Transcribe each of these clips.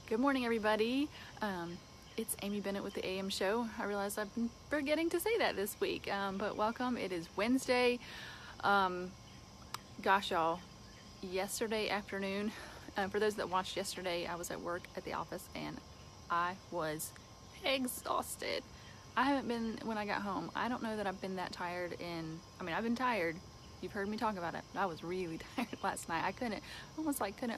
Good morning, everybody. It's Amy Bennett with the AM Show. I realize I've been forgetting to say that this week, but welcome. It is Wednesday. Gosh, y'all, yesterday afternoon, for those that watched yesterday, I was at work at the office and I was exhausted. I haven't been, when I got home, I don't know that I've been that tired I've been tired. You've heard me talk about it. I was really tired last night. I couldn't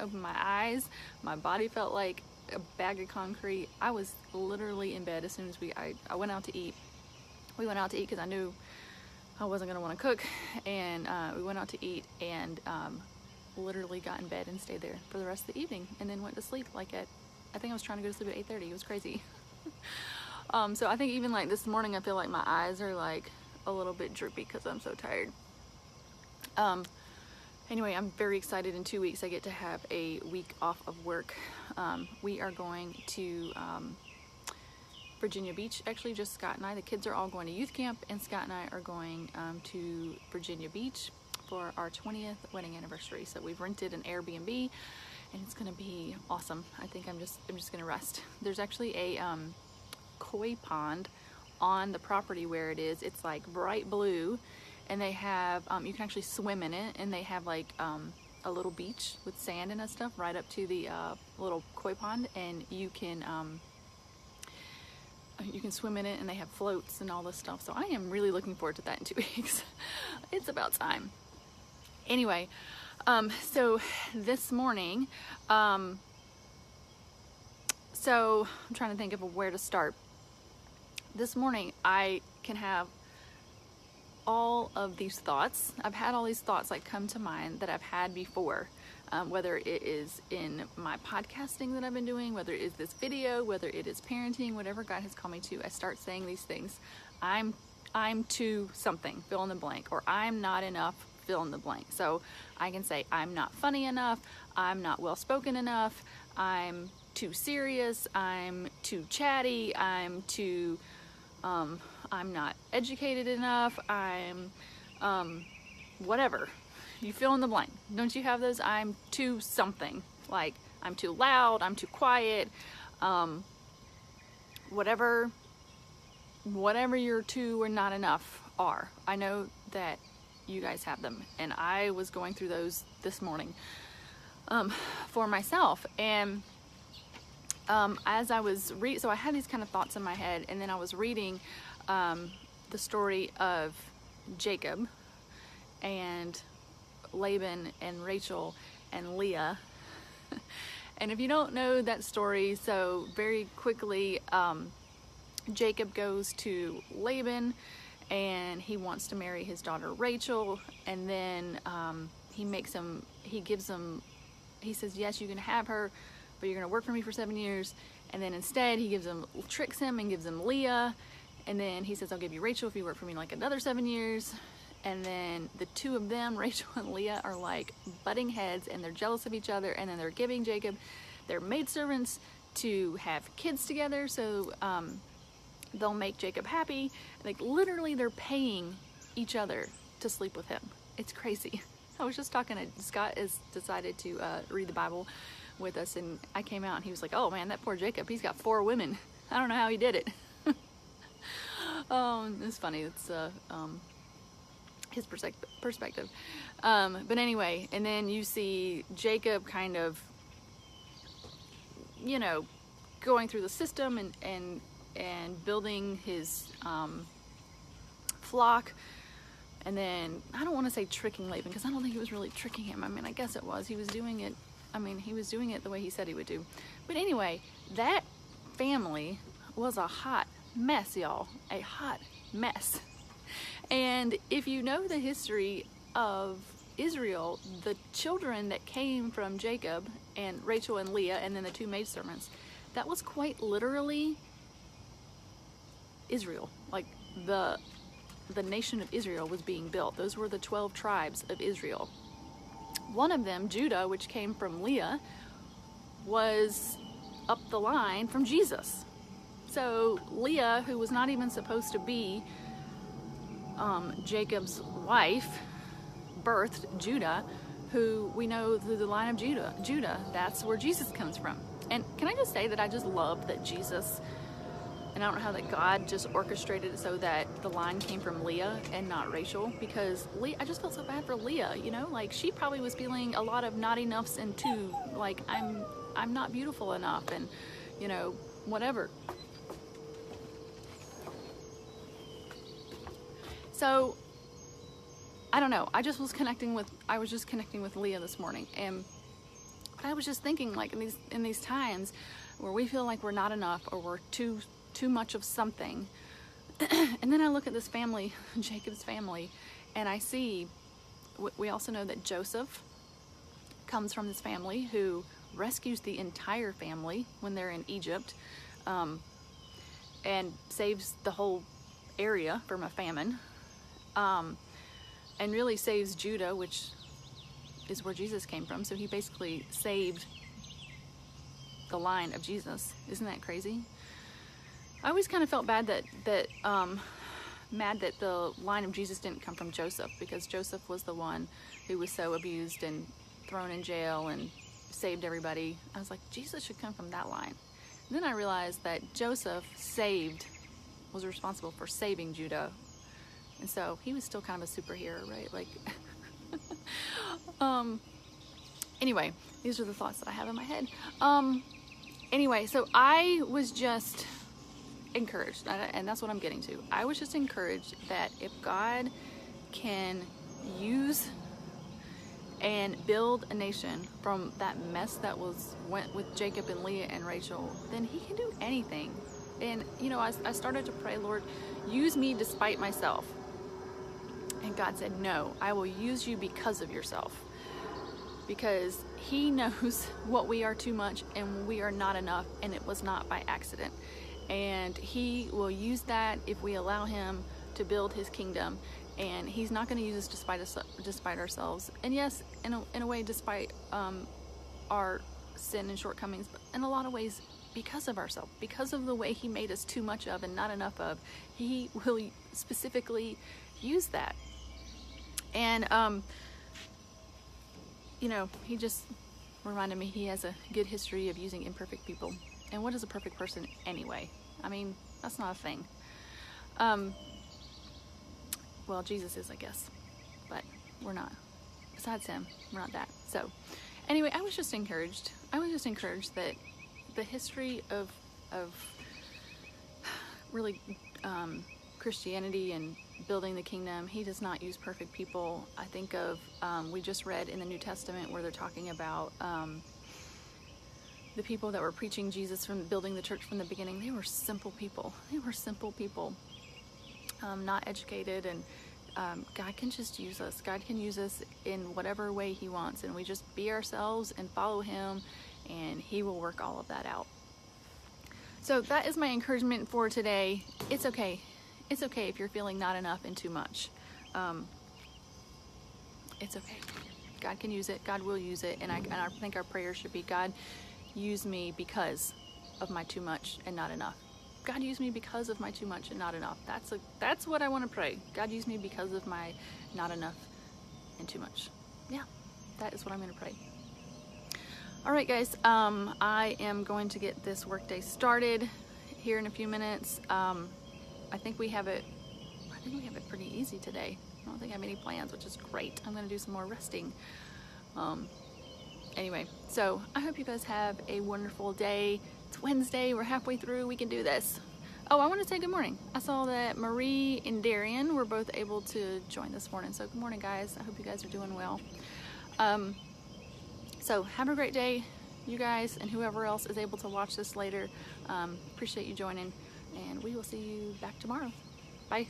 open my eyes. My body felt like a bag of concrete. I was literally in bed as soon as I went out to eat. We went out to eat because I knew I wasn't gonna want to cook, and we went out to eat and literally got in bed and stayed there for the rest of the evening, and then went to sleep I think I was trying to go to sleep at 8:30. It was crazy. So I think even like this morning, I feel like my eyes are like a little bit droopy because I'm so tired. Anyway, I'm very excited. In 2 weeks I get to have a week off of work. We are going to Virginia Beach, actually, just Scott and I. The kids are all going to youth camp, and Scott and I are going to Virginia Beach for our 20th wedding anniversary. So we've rented an Airbnb and it's gonna be awesome. I think I'm just gonna rest. There's actually a koi pond on the property where it is. It's like bright blue, and they have you can actually swim in it, and they have like a little beach with sand and stuff right up to the little koi pond, and you can swim in it, and they have floats and all this stuff. So I am really looking forward to that in 2 weeks. It's about time. Anyway, so this morning, so I'm trying to think of where to start. This morning I can have all of these thoughts. I've had all these thoughts like come to mind that I've had before, whether it is in my podcasting that I've been doing, whether it is this video, whether it is parenting, whatever God has called me to. I start saying these things. I'm too something, fill in the blank, or I'm not enough, fill in the blank. So I can say I'm not funny enough, I'm not well spoken enough, I'm too serious, I'm too chatty, I'm not educated enough, I'm whatever. You fill in the blank. Don't you have those? I'm too something. Like I'm too loud, I'm too quiet, whatever your too or not enough are. I know that you guys have them, and I was going through those this morning for myself. And as I was so I had these kind of thoughts in my head, and then I was reading the story of Jacob and Laban and Rachel and Leah. And if you don't know that story, so very quickly, Jacob goes to Laban and he wants to marry his daughter Rachel, and then he says, yes, you can have her, but you're gonna work for me for 7 years. And then instead he tricks him and gives him Leah, and then he says, I'll give you Rachel if you work for me like another 7 years. And then the two of them, Rachel and Leah, are like butting heads, and they're jealous of each other, and then they're giving Jacob their maidservants to have kids together, so they'll make Jacob happy. Like literally they're paying each other to sleep with him. It's crazy. I was just talking to Scott, has decided to read the Bible with us, and I came out and he was like, oh man, that poor Jacob, he's got 4 women. I don't know how he did it. It's funny. It's his perspective. But anyway, and then you see Jacob kind of, going through the system and building his flock. And then I don't want to say tricking Laban, because I don't think he was really tricking him. I mean, I guess it was. He was doing it the way he said he would do. But anyway, that family was a hot mess, y'all. A hot mess. And if you know the history of Israel, the children that came from Jacob and Rachel and Leah, and then the 2 maidservants, that was quite literally Israel. Like the nation of Israel was being built. Those were the 12 tribes of Israel. One of them, Judah, which came from Leah, was up the line from Jesus. So Leah, who was not even supposed to be Jacob's wife, birthed Judah, who we know through the line of Judah, that's where Jesus comes from. And can I just say that I just love that Jesus, and I don't know how that God just orchestrated it so that the line came from Leah and not Rachel, because I just felt so bad for Leah, you know, like she probably was feeling a lot of not enoughs and too, like I'm not beautiful enough and, you know, whatever. So I don't know. I was just connecting with Leah this morning, and I was just thinking, like, in these times where we feel like we're not enough or we're too much of something, and then I look at this family, Jacob's family, and I see, we also know that Joseph comes from this family who rescues the entire family when they're in Egypt, and saves the whole area from a famine. And really saves Judah, which is where Jesus came from. So he basically saved the line of Jesus. Isn't that crazy? I always kind of felt bad mad that the line of Jesus didn't come from Joseph, because Joseph was the one who was so abused and thrown in jail and saved everybody. I was like, Jesus should come from that line. And then I realized that Joseph was responsible for saving Judah. And so he was still kind of a superhero, right? Like, anyway, these are the thoughts that I have in my head. Anyway, so I was just encouraged, and that's what I'm getting to. I was just encouraged that if God can use and build a nation from that mess that went with Jacob and Leah and Rachel, then he can do anything. And, you know, I started to pray, Lord, use me despite myself. And God said, no, I will use you because of yourself. Because he knows what we are too much and we are not enough, and it was not by accident. And he will use that if we allow him to build his kingdom. And he's not going to use us despite ourselves. And yes, in a way, despite our sin and shortcomings, but in a lot of ways, because of ourselves, because of the way he made us too much of and not enough of, he will specifically use that. And, you know, he just reminded me he has a good history of using imperfect people. And what is a perfect person anyway? I mean, that's not a thing. Well, Jesus is, I guess, but we're not. Besides him, we're not that. So anyway, I was just encouraged. That the history of really Christianity and building the kingdom, he does not use perfect people. I think of, we just read in the New Testament where they're talking about the people that were preaching Jesus from building the church from the beginning. They were simple people. Not educated, and God can just use us. God can use us in whatever way he wants, and we just be ourselves and follow him, and he will work all of that out. So that is my encouragement for today. It's okay. It's okay if you're feeling not enough and too much. It's okay. God can use it. God will use it. And I think our prayer should be, God, use me because of my too much and not enough. God, use me because of my too much and not enough. That's what I want to pray. God, use me because of my not enough and too much. Yeah, that is what I'm going to pray. All right, guys. I am going to get this workday started here in a few minutes. I think we have it pretty easy today. I don't think I have any plans, which is great. I'm going to do some more resting. Anyway, so I hope you guys have a wonderful day. It's Wednesday. We're halfway through. We can do this. Oh, I want to say good morning. I saw that Marie and Darian were both able to join this morning. So good morning, guys. I hope you guys are doing well. So have a great day, you guys, and whoever else is able to watch this later. Appreciate you joining, and we will see you back tomorrow. Bye.